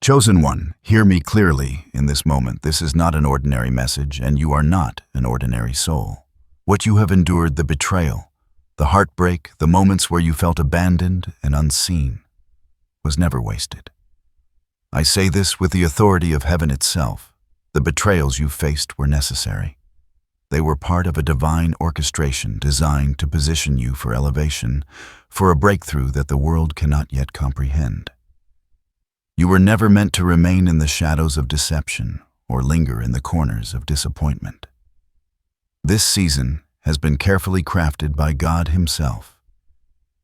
Chosen one, hear me clearly in this moment. This is not an ordinary message, and you are not an ordinary soul. What you have endured, the betrayal, the heartbreak, the moments where you felt abandoned and unseen, was never wasted. I say this with the authority of heaven itself. The betrayals you faced were necessary. They were part of a divine orchestration designed to position you for elevation, for a breakthrough that the world cannot yet comprehend. You were never meant to remain in the shadows of deception or linger in the corners of disappointment. This season has been carefully crafted by God Himself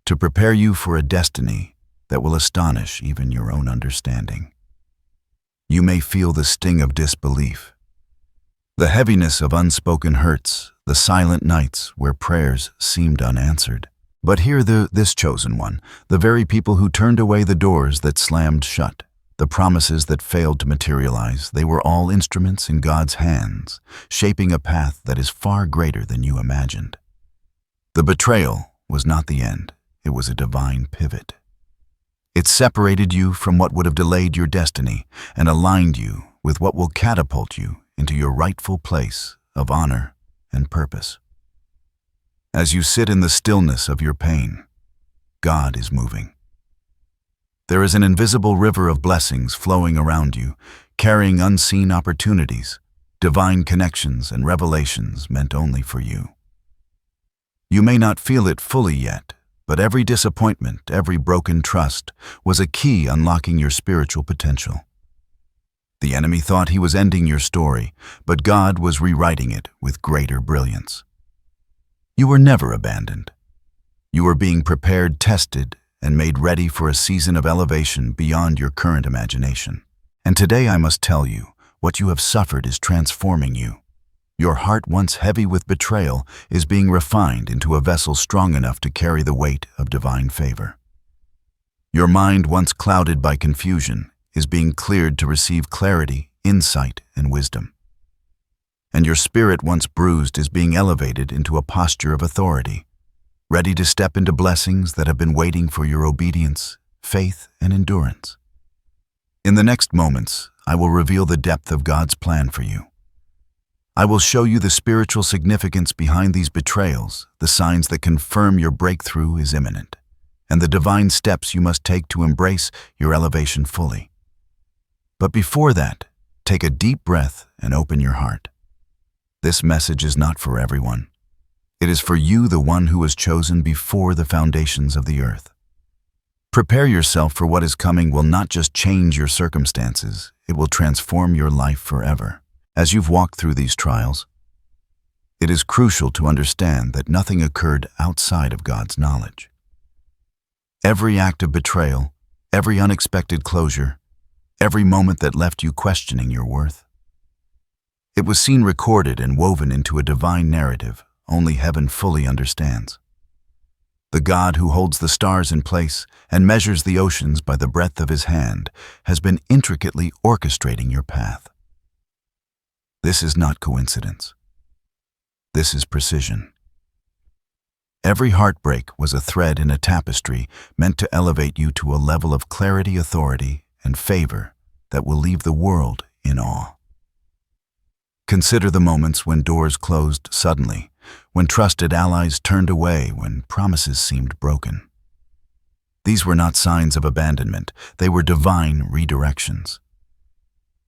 to prepare you for a destiny that will astonish even your own understanding. You may feel the sting of disbelief, the heaviness of unspoken hurts, the silent nights where prayers seemed unanswered. But hear this chosen one, the very people who turned away the doors that slammed shut, the promises that failed to materialize, they were all instruments in God's hands, shaping a path that is far greater than you imagined. The betrayal was not the end, it was a divine pivot. It separated you from what would have delayed your destiny and aligned you with what will catapult you into your rightful place of honor and purpose. As you sit in the stillness of your pain, God is moving. There is an invisible river of blessings flowing around you, carrying unseen opportunities, divine connections, and revelations meant only for you. You may not feel it fully yet, but every disappointment, every broken trust was a key unlocking your spiritual potential. The enemy thought he was ending your story, but God was rewriting it with greater brilliance. You were never abandoned. You were being prepared, tested, and made ready for a season of elevation beyond your current imagination. And today I must tell you, what you have suffered is transforming you. Your heart, once heavy with betrayal, is being refined into a vessel strong enough to carry the weight of divine favor. Your mind, once clouded by confusion, is being cleared to receive clarity, insight, and wisdom. And your spirit, once bruised, is being elevated into a posture of authority, ready to step into blessings that have been waiting for your obedience, faith, and endurance. In the next moments, I will reveal the depth of God's plan for you. I will show you the spiritual significance behind these betrayals, the signs that confirm your breakthrough is imminent, and the divine steps you must take to embrace your elevation fully. But before that, take a deep breath and open your heart. This message is not for everyone. It is for you, the one who was chosen before the foundations of the earth. Prepare yourself, for what is coming will not just change your circumstances, it will transform your life forever. As you've walked through these trials, it is crucial to understand that nothing occurred outside of God's knowledge. Every act of betrayal, every unexpected closure, every moment that left you questioning your worth, it was seen, recorded, and woven into a divine narrative only heaven fully understands. The God who holds the stars in place and measures the oceans by the breadth of His hand has been intricately orchestrating your path. This is not coincidence. This is precision. Every heartbreak was a thread in a tapestry meant to elevate you to a level of clarity, authority, and favor that will leave the world in awe. Consider the moments when doors closed suddenly, when trusted allies turned away, when promises seemed broken. These were not signs of abandonment, they were divine redirections.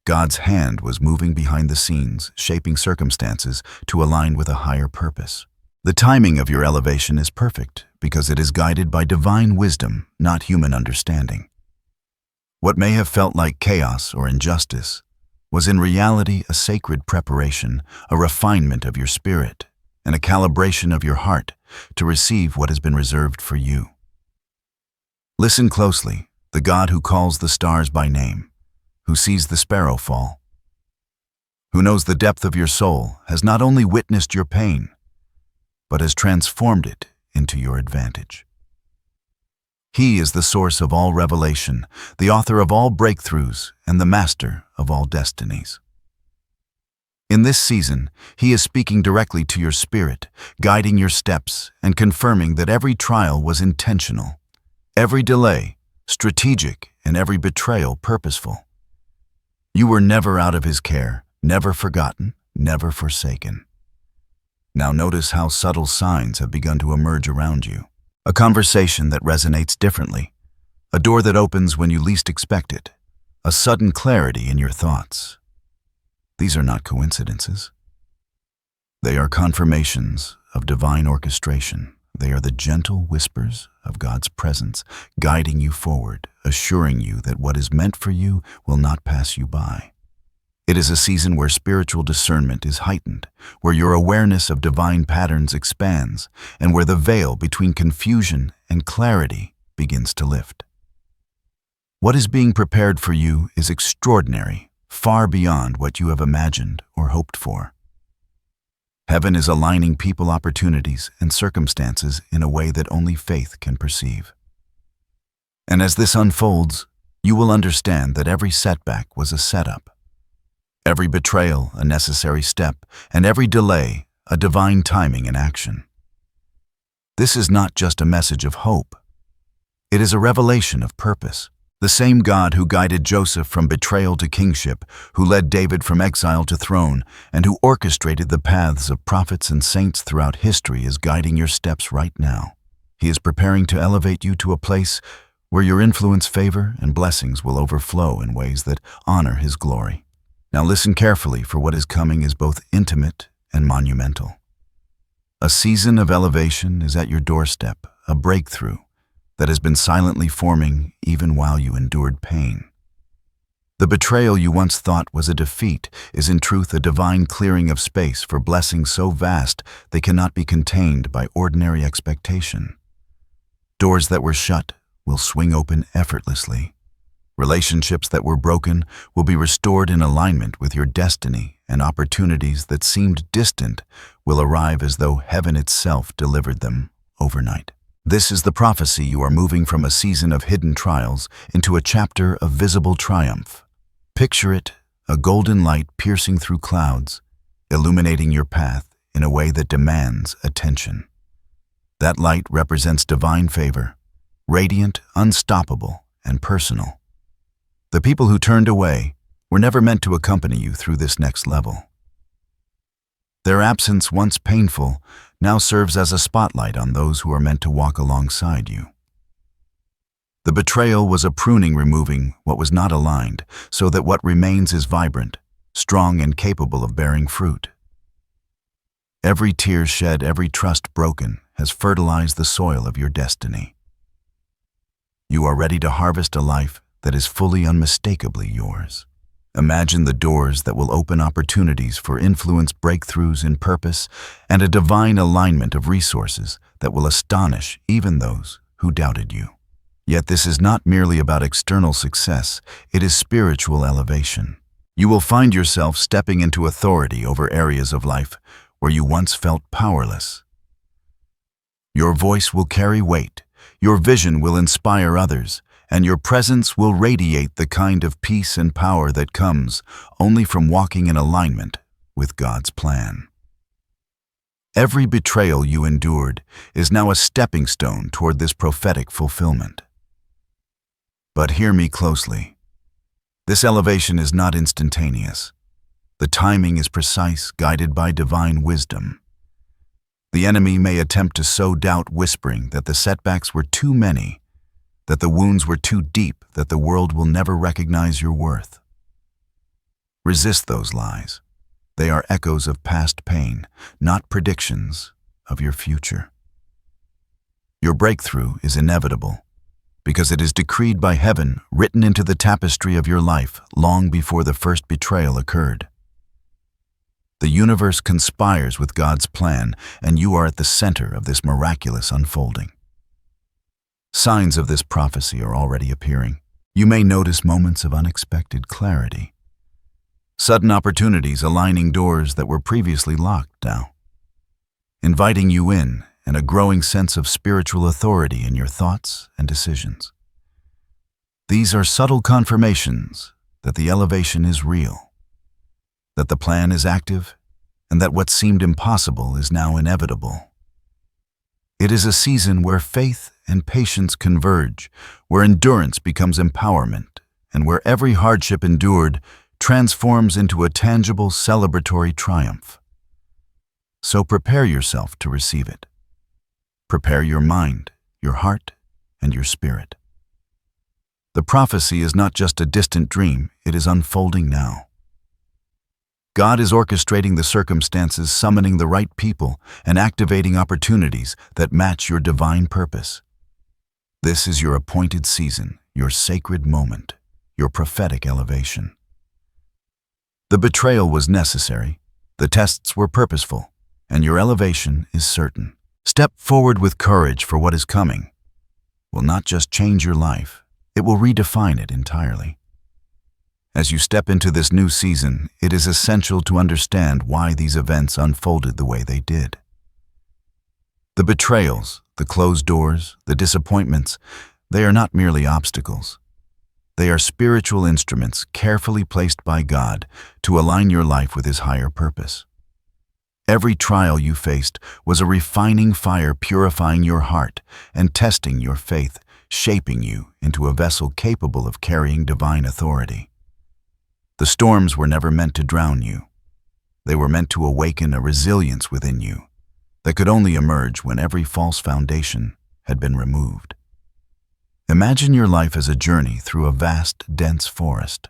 God's hand was moving behind the scenes, shaping circumstances to align with a higher purpose. The timing of your elevation is perfect because it is guided by divine wisdom, not human understanding. What may have felt like chaos or injustice was in reality a sacred preparation, a refinement of your spirit, and a calibration of your heart to receive what has been reserved for you. Listen closely, the God who calls the stars by name, who sees the sparrow fall, who knows the depth of your soul, has not only witnessed your pain, but has transformed it into your advantage. He is the source of all revelation, the author of all breakthroughs, and the master of all destinies. In this season, He is speaking directly to your spirit, guiding your steps, and confirming that every trial was intentional, every delay strategic, and every betrayal purposeful. You were never out of his care, never forgotten, never forsaken. Now notice how subtle signs have begun to emerge around you. A conversation that resonates differently, a door that opens when you least expect it, a sudden clarity in your thoughts. These are not coincidences. They are confirmations of divine orchestration. They are the gentle whispers of God's presence, guiding you forward, assuring you that what is meant for you will not pass you by. It is a season where spiritual discernment is heightened, where your awareness of divine patterns expands, and where the veil between confusion and clarity begins to lift. What is being prepared for you is extraordinary, far beyond what you have imagined or hoped for. Heaven is aligning people, opportunities, and circumstances in a way that only faith can perceive. And as this unfolds, you will understand that every setback was a setup. Every betrayal, a necessary step, and every delay, a divine timing in action. This is not just a message of hope. It is a revelation of purpose. The same God who guided Joseph from betrayal to kingship, who led David from exile to throne, and who orchestrated the paths of prophets and saints throughout history is guiding your steps right now. He is preparing to elevate you to a place where your influence, favor, and blessings will overflow in ways that honor His glory. Now listen carefully, for what is coming is both intimate and monumental. A season of elevation is at your doorstep, a breakthrough that has been silently forming even while you endured pain. The betrayal you once thought was a defeat is in truth a divine clearing of space for blessings so vast they cannot be contained by ordinary expectation. Doors that were shut will swing open effortlessly. Relationships that were broken will be restored in alignment with your destiny, and opportunities that seemed distant will arrive as though heaven itself delivered them overnight. This is the prophecy. You are moving from a season of hidden trials into a chapter of visible triumph. Picture it, a golden light piercing through clouds, illuminating your path in a way that demands attention. That light represents divine favor, radiant, unstoppable, and personal. The people who turned away were never meant to accompany you through this next level. Their absence, once painful, now serves as a spotlight on those who are meant to walk alongside you. The betrayal was a pruning, removing what was not aligned, so that what remains is vibrant, strong, and capable of bearing fruit. Every tear shed, every trust broken, has fertilized the soil of your destiny. You are ready to harvest a life that is fully, unmistakably yours. Imagine the doors that will open opportunities for influence, breakthroughs in purpose, and a divine alignment of resources that will astonish even those who doubted you. Yet this is not merely about external success, it is spiritual elevation. You will find yourself stepping into authority over areas of life where you once felt powerless. Your voice will carry weight, your vision will inspire others, and your presence will radiate the kind of peace and power that comes only from walking in alignment with God's plan. Every betrayal you endured is now a stepping stone toward this prophetic fulfillment. But hear me closely. This elevation is not instantaneous. The timing is precise, guided by divine wisdom. The enemy may attempt to sow doubt, whispering that the setbacks were too many, that the wounds were too deep, that the world will never recognize your worth. Resist those lies. They are echoes of past pain, not predictions of your future. Your breakthrough is inevitable because it is decreed by heaven, written into the tapestry of your life long before the first betrayal occurred. The universe conspires with God's plan, and you are at the center of this miraculous unfolding. Signs of this prophecy are already appearing. You may notice moments of unexpected clarity, sudden opportunities aligning doors that were previously locked now, inviting you in, and a growing sense of spiritual authority in your thoughts and decisions. These are subtle confirmations that the elevation is real, that the plan is active, and that what seemed impossible is now inevitable. It is a season where faith and patience converge, where endurance becomes empowerment, and where every hardship endured transforms into a tangible, celebratory triumph. So prepare yourself to receive it. Prepare your mind, your heart, and your spirit. The prophecy is not just a distant dream, it is unfolding now. God is orchestrating the circumstances, summoning the right people, and activating opportunities that match your divine purpose. This is your appointed season, your sacred moment, your prophetic elevation. The betrayal was necessary, the tests were purposeful, and your elevation is certain. Step forward with courage, for what is coming will not just change your life, it will redefine it entirely. As you step into this new season, it is essential to understand why these events unfolded the way they did. The betrayals, the closed doors, the disappointments, they are not merely obstacles. They are spiritual instruments carefully placed by God to align your life with His higher purpose. Every trial you faced was a refining fire, purifying your heart and testing your faith, shaping you into a vessel capable of carrying divine authority. The storms were never meant to drown you. They were meant to awaken a resilience within you that could only emerge when every false foundation had been removed. Imagine your life as a journey through a vast, dense forest.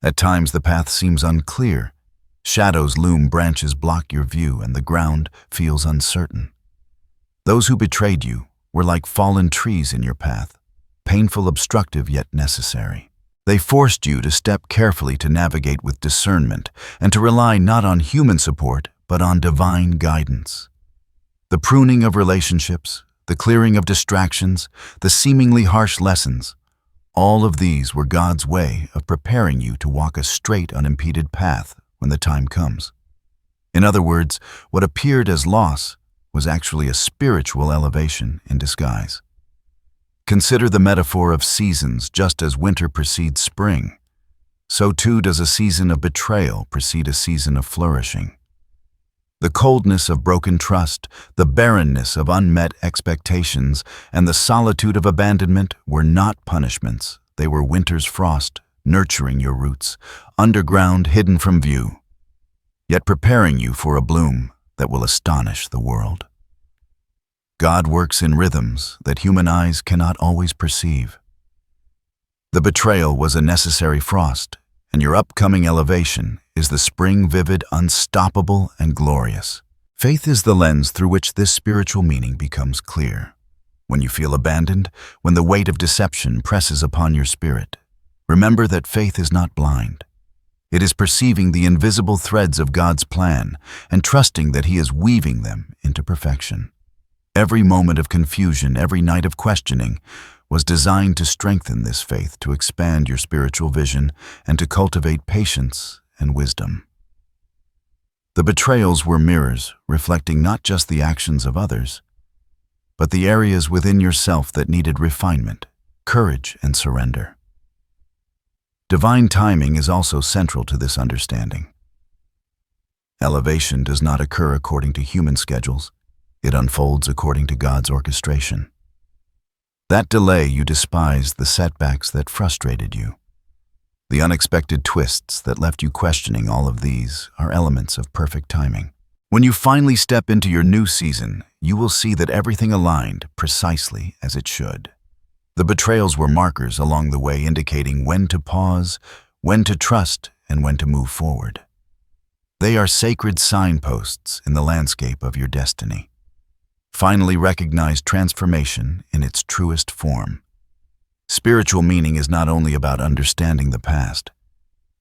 At times the path seems unclear. Shadows loom, branches block your view, and the ground feels uncertain. Those who betrayed you were like fallen trees in your path, painful, obstructive, yet necessary. They forced you to step carefully, to navigate with discernment, and to rely not on human support, but on divine guidance. The pruning of relationships, the clearing of distractions, the seemingly harsh lessons, all of these were God's way of preparing you to walk a straight, unimpeded path when the time comes. In other words, what appeared as loss was actually a spiritual elevation in disguise. Consider the metaphor of seasons. Just as winter precedes spring, so too does a season of betrayal precede a season of flourishing. The coldness of broken trust, the barrenness of unmet expectations, and the solitude of abandonment were not punishments. They were winter's frost, nurturing your roots, underground, hidden from view, yet preparing you for a bloom that will astonish the world. God works in rhythms that human eyes cannot always perceive. The betrayal was a necessary frost, and your upcoming elevation is the spring, vivid, unstoppable, and glorious. Faith is the lens through which this spiritual meaning becomes clear. When you feel abandoned, when the weight of deception presses upon your spirit, remember that faith is not blind. It is perceiving the invisible threads of God's plan and trusting that He is weaving them into perfection. Every moment of confusion, every night of questioning, was designed to strengthen this faith, to expand your spiritual vision, and to cultivate patience and wisdom. The betrayals were mirrors, reflecting not just the actions of others, but the areas within yourself that needed refinement, courage, and surrender. Divine timing is also central to this understanding. Elevation does not occur according to human schedules. It unfolds according to God's orchestration. That delay you despised, the setbacks that frustrated you, the unexpected twists that left you questioning, all of these are elements of perfect timing. When you finally step into your new season, you will see that everything aligned precisely as it should. The betrayals were markers along the way, indicating when to pause, when to trust, and when to move forward. They are sacred signposts in the landscape of your destiny. Finally recognize transformation in its truest form. Spiritual meaning is not only about understanding the past,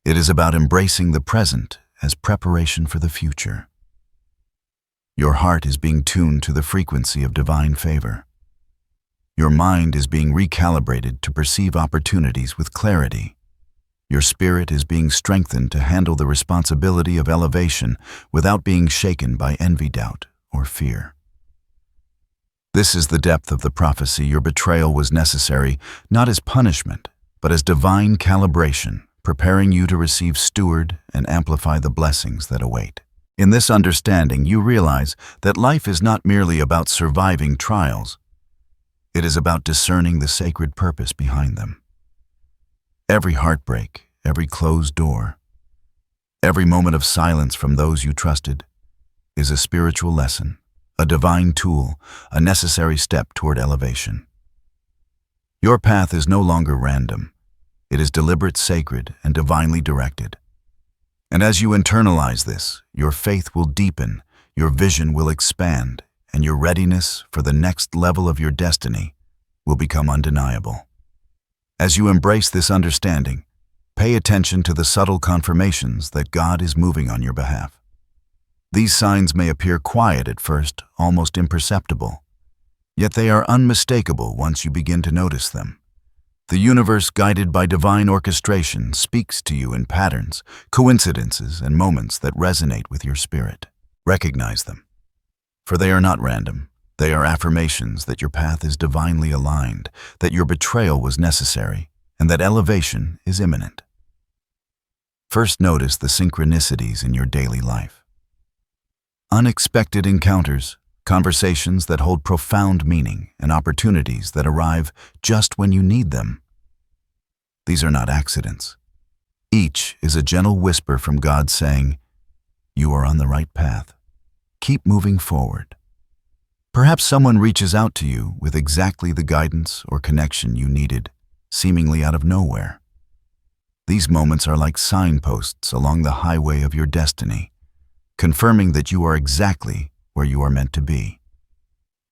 it is about embracing the present as preparation for the future. Your heart is being tuned to the frequency of divine favor. Your mind is being recalibrated to perceive opportunities with clarity. Your spirit is being strengthened to handle the responsibility of elevation without being shaken by envy, doubt, or fear. This is the depth of the prophecy. Your betrayal was necessary, not as punishment, but as divine calibration, preparing you to receive, steward, and amplify the blessings that await. In this understanding, you realize that life is not merely about surviving trials. It is about discerning the sacred purpose behind them. Every heartbreak, every closed door, every moment of silence from those you trusted is a spiritual lesson, a divine tool, a necessary step toward elevation. Your path is no longer random. It is deliberate, sacred, and divinely directed. And as you internalize this, your faith will deepen, your vision will expand, and your readiness for the next level of your destiny will become undeniable. As you embrace this understanding, pay attention to the subtle confirmations that God is moving on your behalf. These signs may appear quiet at first, almost imperceptible, yet they are unmistakable once you begin to notice them. The universe, guided by divine orchestration, speaks to you in patterns, coincidences, and moments that resonate with your spirit. Recognize them, for they are not random. They are affirmations that your path is divinely aligned, that your betrayal was necessary, and that elevation is imminent. First, notice the synchronicities in your daily life. Unexpected encounters, conversations that hold profound meaning, and opportunities that arrive just when you need them. These are not accidents. Each is a gentle whisper from God saying, "You are on the right path. Keep moving forward." Perhaps someone reaches out to you with exactly the guidance or connection you needed, seemingly out of nowhere. These moments are like signposts along the highway of your destiny, confirming that you are exactly where you are meant to be.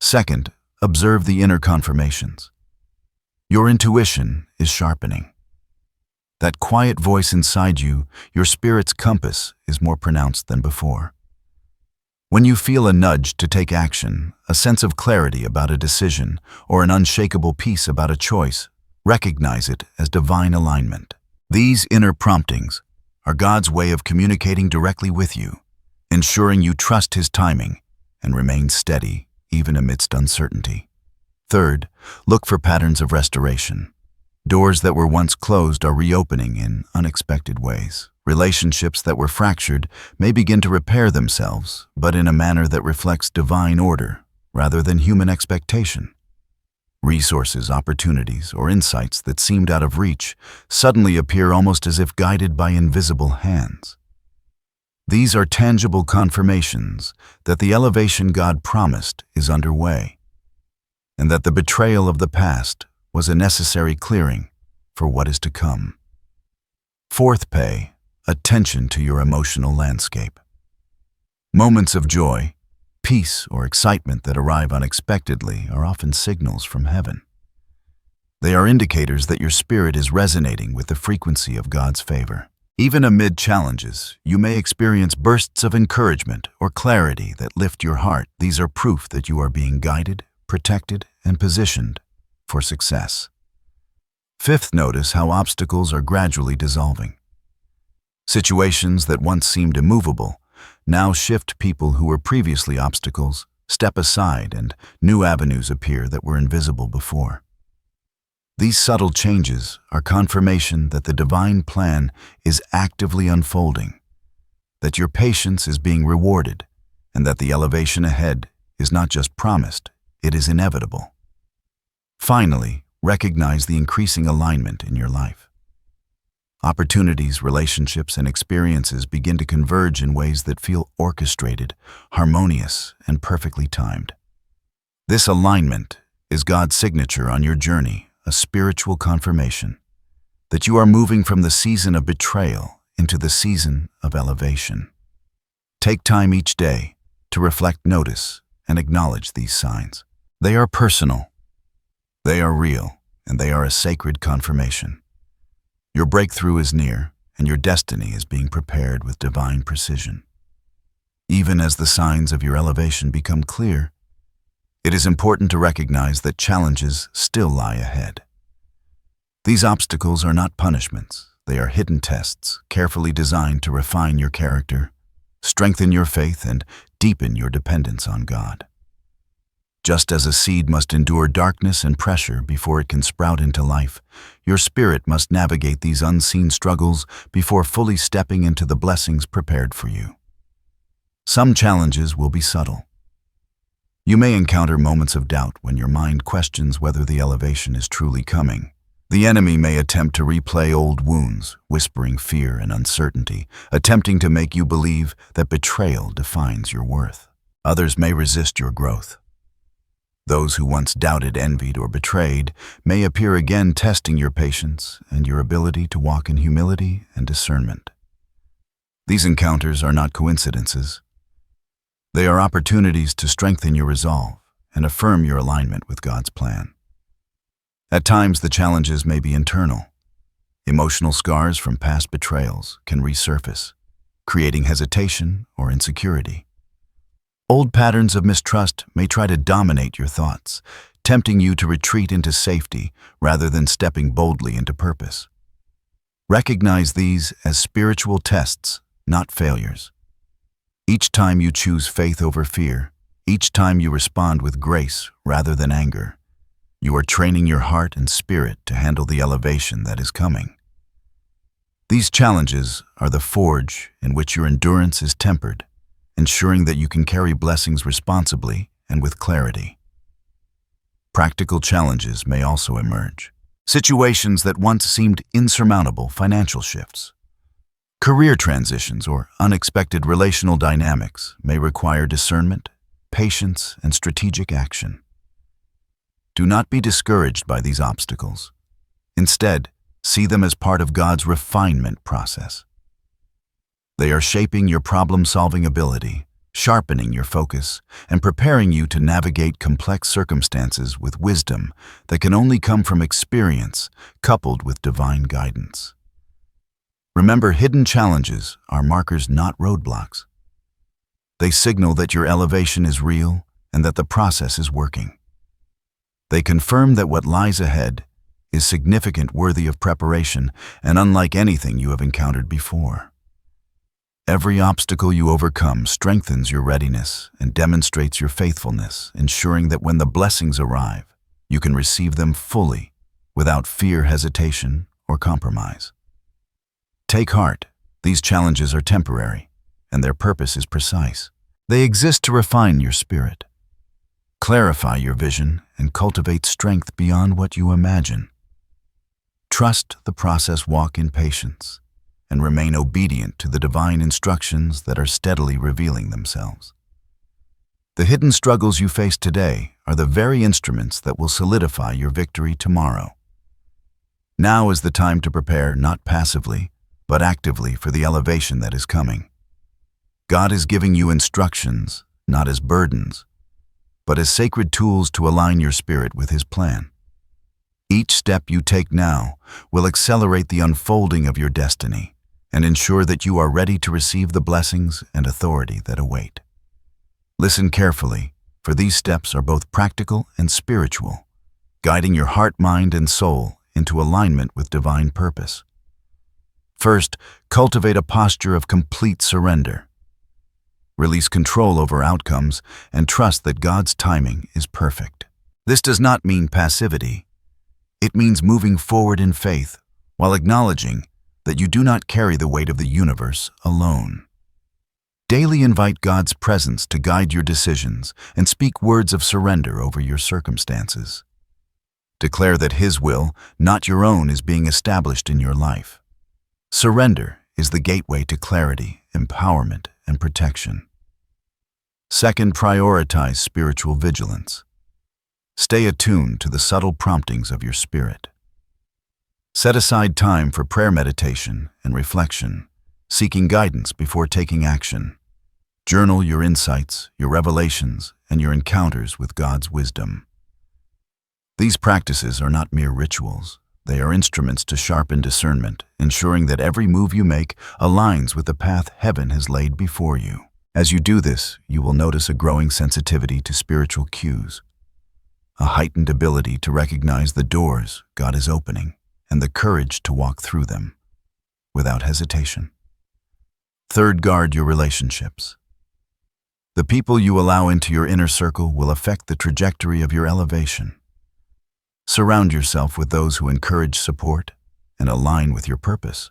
Second, observe the inner confirmations. Your intuition is sharpening. That quiet voice inside you, your spirit's compass, is more pronounced than before. When you feel a nudge to take action, a sense of clarity about a decision, or an unshakable peace about a choice, recognize it as divine alignment. These inner promptings are God's way of communicating directly with you, ensuring you trust His timing and remain steady even amidst uncertainty. Third, look for patterns of restoration. Doors that were once closed are reopening in unexpected ways. Relationships that were fractured may begin to repair themselves, but in a manner that reflects divine order rather than human expectation. Resources, opportunities, or insights that seemed out of reach suddenly appear almost as if guided by invisible hands. These are tangible confirmations that the elevation God promised is underway, and that the betrayal of the past was a necessary clearing for what is to come. Fourth, pay attention to your emotional landscape. Moments of joy, peace, or excitement that arrive unexpectedly are often signals from heaven. They are indicators that your spirit is resonating with the frequency of God's favor. Even amid challenges, you may experience bursts of encouragement or clarity that lift your heart. These are proof that you are being guided, protected, and positioned for success. Fifth, notice how obstacles are gradually dissolving. Situations that once seemed immovable now shift. People who were previously obstacles step aside, and new avenues appear that were invisible before. These subtle changes are confirmation that the divine plan is actively unfolding, that your patience is being rewarded, and that the elevation ahead is not just promised, it is inevitable. Finally, recognize the increasing alignment in your life. Opportunities, relationships, and experiences begin to converge in ways that feel orchestrated, harmonious, and perfectly timed. This alignment is God's signature on your journey, a spiritual confirmation that you are moving from the season of betrayal into the season of elevation. Take time each day to reflect, notice, and acknowledge these signs. They are personal, they are real, and they are a sacred confirmation. Your breakthrough is near, and your destiny is being prepared with divine precision. Even as the signs of your elevation become clear, it is important to recognize that challenges still lie ahead. These obstacles are not punishments. They are hidden tests, carefully designed to refine your character, strengthen your faith, and deepen your dependence on God. Just as a seed must endure darkness and pressure before it can sprout into life, your spirit must navigate these unseen struggles before fully stepping into the blessings prepared for you. Some challenges will be subtle. You may encounter moments of doubt when your mind questions whether the elevation is truly coming. The enemy may attempt to replay old wounds, whispering fear and uncertainty, attempting to make you believe that betrayal defines your worth. Others may resist your growth. Those who once doubted, envied, or betrayed may appear again, testing your patience and your ability to walk in humility and discernment. These encounters are not coincidences. They are opportunities to strengthen your resolve and affirm your alignment with God's plan. At times, the challenges may be internal. Emotional scars from past betrayals can resurface, creating hesitation or insecurity. Old patterns of mistrust may try to dominate your thoughts, tempting you to retreat into safety rather than stepping boldly into purpose. Recognize these as spiritual tests, not failures. Each time you choose faith over fear, each time you respond with grace rather than anger, you are training your heart and spirit to handle the elevation that is coming. These challenges are the forge in which your endurance is tempered, ensuring that you can carry blessings responsibly and with clarity. Practical challenges may also emerge. Situations that once seemed insurmountable, financial shifts, career transitions, or unexpected relational dynamics may require discernment, patience, and strategic action. Do not be discouraged by these obstacles. Instead, see them as part of God's refinement process. They are shaping your problem-solving ability, sharpening your focus, and preparing you to navigate complex circumstances with wisdom that can only come from experience coupled with divine guidance. Remember, hidden challenges are markers, not roadblocks. They signal that your elevation is real and that the process is working. They confirm that what lies ahead is significant, worthy of preparation, and unlike anything you have encountered before. Every obstacle you overcome strengthens your readiness and demonstrates your faithfulness, ensuring that when the blessings arrive, you can receive them fully, without fear, hesitation, or compromise. Take heart, these challenges are temporary, and their purpose is precise. They exist to refine your spirit, clarify your vision, and cultivate strength beyond what you imagine. Trust the process, walk in patience, and remain obedient to the divine instructions that are steadily revealing themselves. The hidden struggles you face today are the very instruments that will solidify your victory tomorrow. Now is the time to prepare, not passively, but actively, for the elevation that is coming. God is giving you instructions, not as burdens, but as sacred tools to align your spirit with His plan. Each step you take now will accelerate the unfolding of your destiny and ensure that you are ready to receive the blessings and authority that await. Listen carefully, for these steps are both practical and spiritual, guiding your heart, mind, and soul into alignment with divine purpose. First, cultivate a posture of complete surrender. Release control over outcomes and trust that God's timing is perfect. This does not mean passivity. It means moving forward in faith while acknowledging that you do not carry the weight of the universe alone. Daily invite God's presence to guide your decisions and speak words of surrender over your circumstances. Declare that His will, not your own, is being established in your life. Surrender is the gateway to clarity, empowerment, and protection. Second, prioritize spiritual vigilance. Stay attuned to the subtle promptings of your spirit. Set aside time for prayer, meditation, and reflection, seeking guidance before taking action. Journal your insights, your revelations, and your encounters with God's wisdom. These practices are not mere rituals. They are instruments to sharpen discernment, ensuring that every move you make aligns with the path heaven has laid before you. As you do this, you will notice a growing sensitivity to spiritual cues, a heightened ability to recognize the doors God is opening, and the courage to walk through them without hesitation. Third, guard your relationships. The people you allow into your inner circle will affect the trajectory of your elevation. Surround yourself with those who encourage, support, and align with your purpose.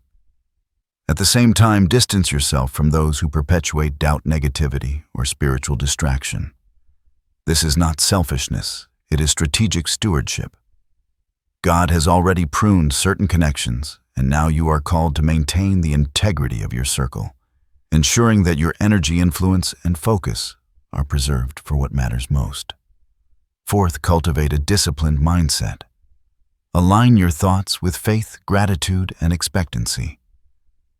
At the same time, distance yourself from those who perpetuate doubt, negativity, or spiritual distraction. This is not selfishness, it is strategic stewardship. God has already pruned certain connections, and now you are called to maintain the integrity of your circle, ensuring that your energy, influence, and focus are preserved for what matters most. Fourth, cultivate a disciplined mindset. Align your thoughts with faith, gratitude, and expectancy.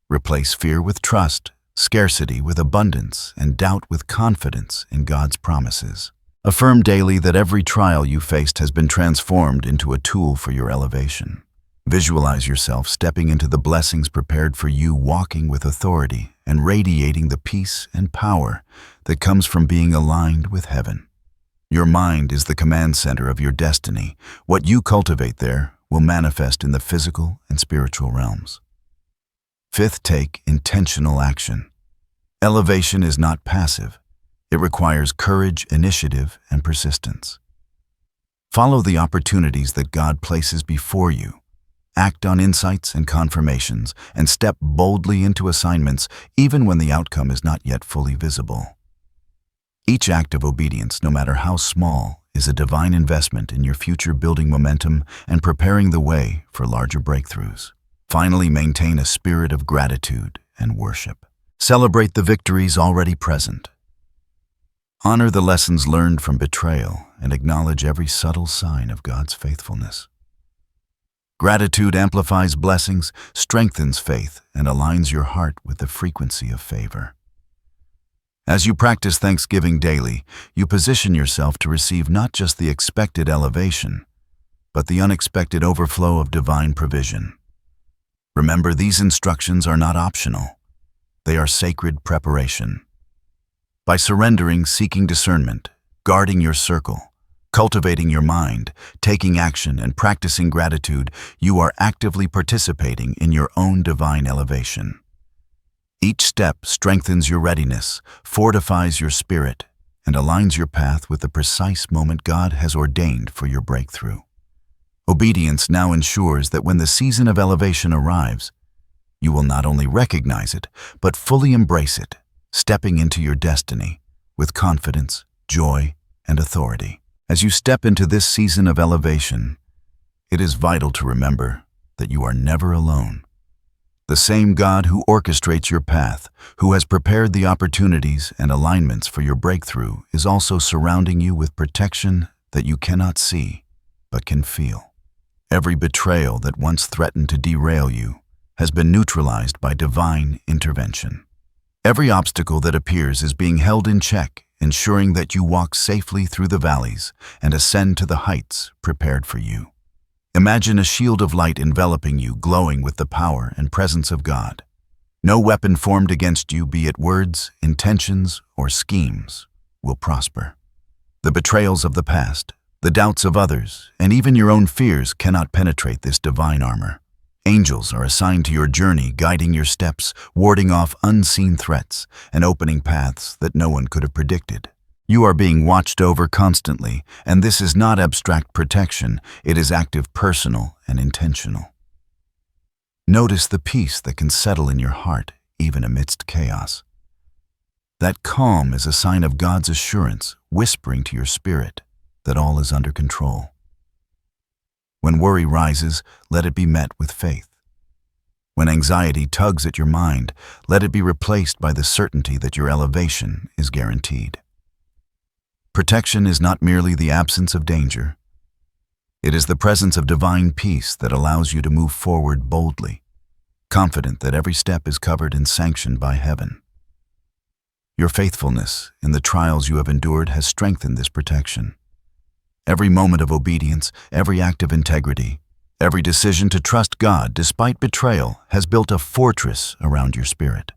Replace fear with trust, scarcity with abundance, and doubt with confidence in God's promises. Affirm daily that every trial you faced has been transformed into a tool for your elevation. Visualize yourself stepping into the blessings prepared for you, walking with authority and radiating the peace and power that comes from being aligned with heaven. Your mind is the command center of your destiny. What you cultivate there will manifest in the physical and spiritual realms. Fifth, take intentional action. Elevation is not passive. It requires courage, initiative, and persistence. Follow the opportunities that God places before you. Act on insights and confirmations, and step boldly into assignments even when the outcome is not yet fully visible. Each act of obedience, no matter how small, is a divine investment in your future, building momentum and preparing the way for larger breakthroughs. Finally, maintain a spirit of gratitude and worship. Celebrate the victories already present. Honor the lessons learned from betrayal and acknowledge every subtle sign of God's faithfulness. Gratitude amplifies blessings, strengthens faith, and aligns your heart with the frequency of favor. As you practice thanksgiving daily, you position yourself to receive not just the expected elevation, but the unexpected overflow of divine provision. Remember, these instructions are not optional. They are sacred preparation. By surrendering, seeking discernment, guarding your circle, cultivating your mind, taking action, and practicing gratitude, you are actively participating in your own divine elevation. Each step strengthens your readiness, fortifies your spirit, and aligns your path with the precise moment God has ordained for your breakthrough. Obedience now ensures that when the season of elevation arrives, you will not only recognize it, but fully embrace it, stepping into your destiny with confidence, joy, and authority. As you step into this season of elevation, it is vital to remember that you are never alone. The same God who orchestrates your path, who has prepared the opportunities and alignments for your breakthrough, is also surrounding you with protection that you cannot see, but can feel. Every betrayal that once threatened to derail you has been neutralized by divine intervention. Every obstacle that appears is being held in check, ensuring that you walk safely through the valleys and ascend to the heights prepared for you. Imagine a shield of light enveloping you, glowing with the power and presence of God. No weapon formed against you, be it words, intentions, or schemes, will prosper. The betrayals of the past, the doubts of others, and even your own fears cannot penetrate this divine armor. Angels are assigned to your journey, guiding your steps, warding off unseen threats, and opening paths that no one could have predicted. You are being watched over constantly, and this is not abstract protection, it is active, personal, and intentional. Notice the peace that can settle in your heart, even amidst chaos. That calm is a sign of God's assurance, whispering to your spirit that all is under control. When worry rises, let it be met with faith. When anxiety tugs at your mind, let it be replaced by the certainty that your elevation is guaranteed. Protection is not merely the absence of danger. It is the presence of divine peace that allows you to move forward boldly, confident that every step is covered and sanctioned by heaven. Your faithfulness in the trials you have endured has strengthened this protection. Every moment of obedience, every act of integrity, every decision to trust God despite betrayal has built a fortress around your spirit.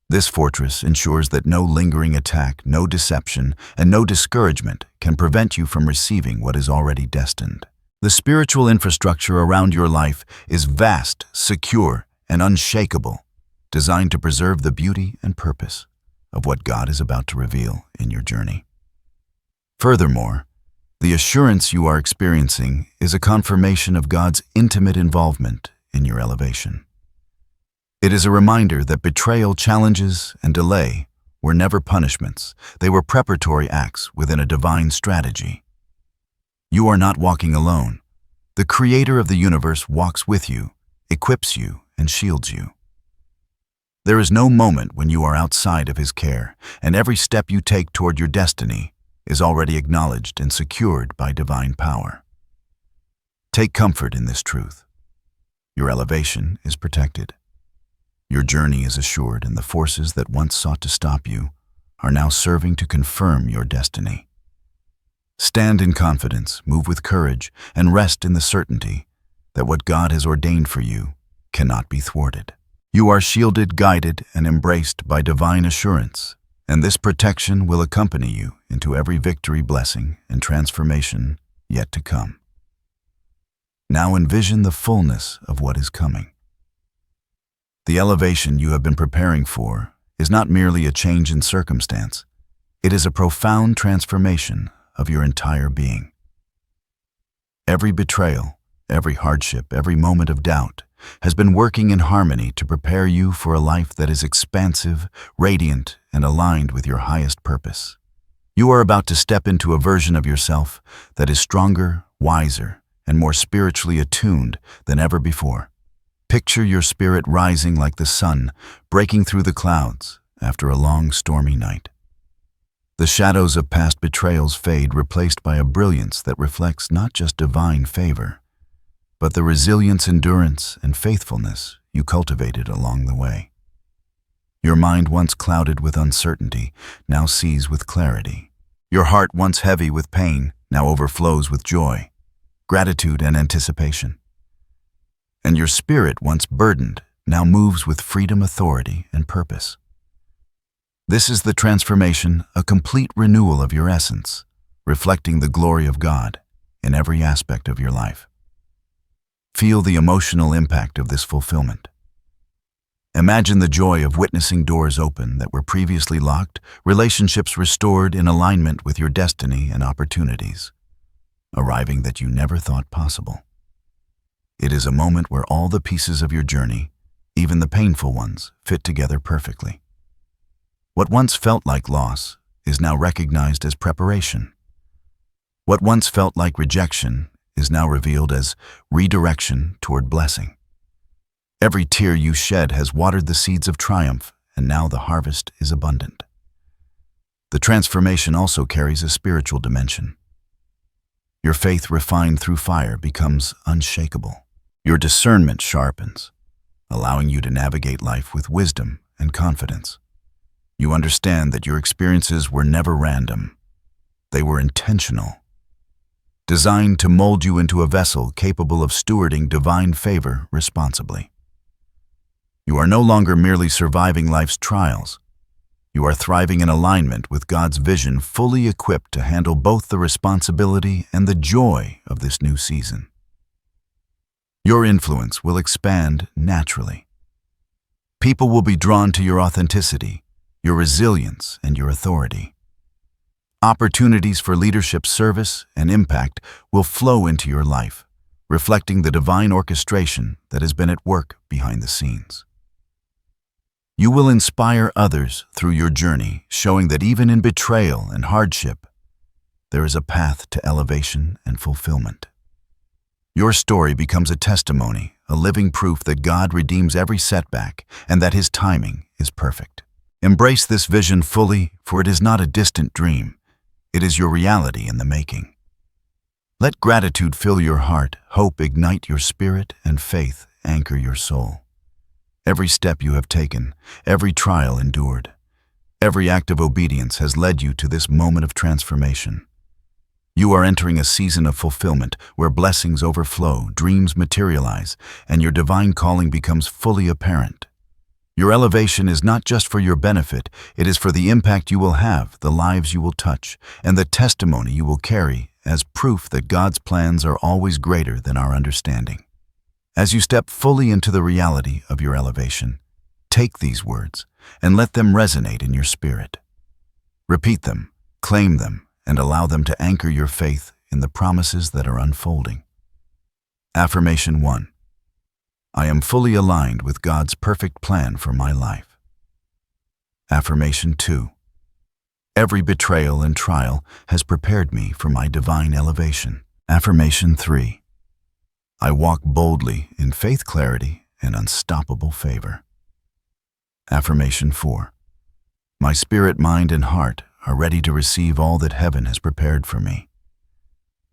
This fortress ensures that no lingering attack, no deception, and no discouragement can prevent you from receiving what is already destined. The spiritual infrastructure around your life is vast, secure, and unshakable, designed to preserve the beauty and purpose of what God is about to reveal in your journey. Furthermore, the assurance you are experiencing is a confirmation of God's intimate involvement in your elevation. It is a reminder that betrayal, challenges, and delay were never punishments. They were preparatory acts within a divine strategy. You are not walking alone. The Creator of the universe walks with you, equips you, and shields you. There is no moment when you are outside of His care, and every step you take toward your destiny is already acknowledged and secured by divine power. Take comfort in this truth. Your elevation is protected. Your journey is assured, and the forces that once sought to stop you are now serving to confirm your destiny. Stand in confidence, move with courage, and rest in the certainty that what God has ordained for you cannot be thwarted. You are shielded, guided, and embraced by divine assurance, and this protection will accompany you into every victory, blessing, and transformation yet to come. Now envision the fullness of what is coming. The elevation you have been preparing for is not merely a change in circumstance. It is a profound transformation of your entire being. Every betrayal, every hardship, every moment of doubt has been working in harmony to prepare you for a life that is expansive, radiant, and aligned with your highest purpose. You are about to step into a version of yourself that is stronger, wiser, and more spiritually attuned than ever before. Picture your spirit rising like the sun, breaking through the clouds after a long, stormy night. The shadows of past betrayals fade, replaced by a brilliance that reflects not just divine favor, but the resilience, endurance, and faithfulness you cultivated along the way. Your mind, once clouded with uncertainty, now sees with clarity. Your heart, once heavy with pain, now overflows with joy, gratitude, and anticipation. And your spirit, once burdened, now moves with freedom, authority, and purpose. This is the transformation, a complete renewal of your essence, reflecting the glory of God in every aspect of your life. Feel the emotional impact of this fulfillment. Imagine the joy of witnessing doors open that were previously locked, relationships restored in alignment with your destiny, and opportunities arriving that you never thought possible. It is a moment where all the pieces of your journey, even the painful ones, fit together perfectly. What once felt like loss is now recognized as preparation. What once felt like rejection is now revealed as redirection toward blessing. Every tear you shed has watered the seeds of triumph, and now the harvest is abundant. The transformation also carries a spiritual dimension. Your faith, refined through fire, becomes unshakable. Your discernment sharpens, allowing you to navigate life with wisdom and confidence. You understand that your experiences were never random. They were intentional, designed to mold you into a vessel capable of stewarding divine favor responsibly. You are no longer merely surviving life's trials. You are thriving in alignment with God's vision, fully equipped to handle both the responsibility and the joy of this new season. Your influence will expand naturally. People will be drawn to your authenticity, your resilience, and your authority. Opportunities for leadership, service, and impact will flow into your life, reflecting the divine orchestration that has been at work behind the scenes. You will inspire others through your journey, showing that even in betrayal and hardship, there is a path to elevation and fulfillment. Your story becomes a testimony, a living proof that God redeems every setback and that His timing is perfect. Embrace this vision fully, for it is not a distant dream. It is your reality in the making. Let gratitude fill your heart, hope ignite your spirit, and faith anchor your soul. Every step you have taken, every trial endured, every act of obedience has led you to this moment of transformation. You are entering a season of fulfillment where blessings overflow, dreams materialize, and your divine calling becomes fully apparent. Your elevation is not just for your benefit, it is for the impact you will have, the lives you will touch, and the testimony you will carry as proof that God's plans are always greater than our understanding. As you step fully into the reality of your elevation, take these words and let them resonate in your spirit. Repeat them, claim them, and allow them to anchor your faith in the promises that are unfolding. Affirmation 1. I am fully aligned with God's perfect plan for my life. Affirmation 2. Every betrayal and trial has prepared me for my divine elevation. Affirmation 3. I walk boldly in faith clarity and unstoppable favor. Affirmation 4. My spirit, mind, and heart are ready to receive all that heaven has prepared for me.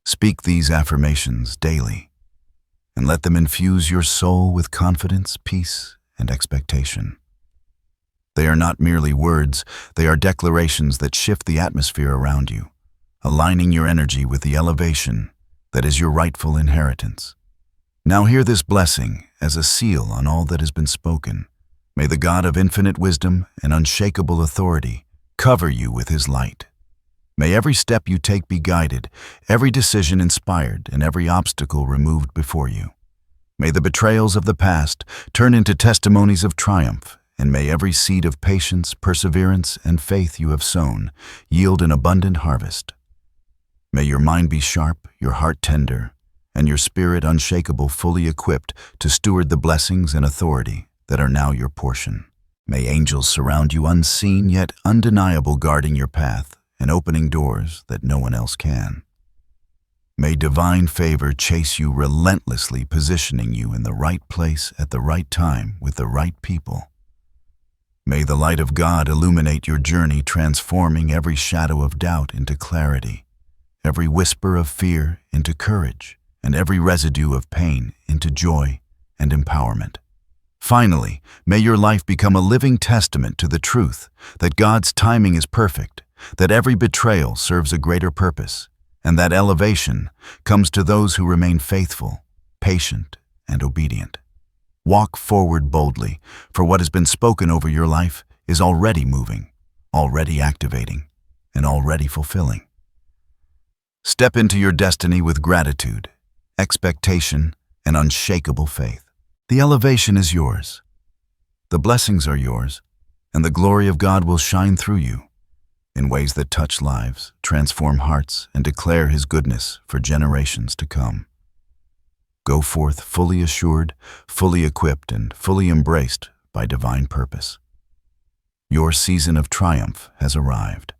Speak these affirmations daily, and let them infuse your soul with confidence, peace, and expectation. They are not merely words, they are declarations that shift the atmosphere around you, aligning your energy with the elevation that is your rightful inheritance. Now hear this blessing as a seal on all that has been spoken. May the God of infinite wisdom and unshakable authority cover you with his light. May every step you take be guided, every decision inspired, and every obstacle removed before you. May the betrayals of the past turn into testimonies of triumph, and may every seed of patience, perseverance, and faith you have sown yield an abundant harvest. May your mind be sharp, your heart tender, and your spirit unshakable, fully equipped to steward the blessings and authority that are now your portion. May angels surround you unseen yet undeniable, guarding your path and opening doors that no one else can. May divine favor chase you relentlessly, positioning you in the right place at the right time with the right people. May the light of God illuminate your journey, transforming every shadow of doubt into clarity, every whisper of fear into courage, and every residue of pain into joy and empowerment. Finally, may your life become a living testament to the truth that God's timing is perfect, that every betrayal serves a greater purpose, and that elevation comes to those who remain faithful, patient, and obedient. Walk forward boldly, for what has been spoken over your life is already moving, already activating, and already fulfilling. Step into your destiny with gratitude, expectation, and unshakable faith. The elevation is yours. The blessings are yours, and the glory of God will shine through you in ways that touch lives, transform hearts, and declare his goodness for generations to come. Go forth fully assured, fully equipped, and fully embraced by divine purpose. Your season of triumph has arrived.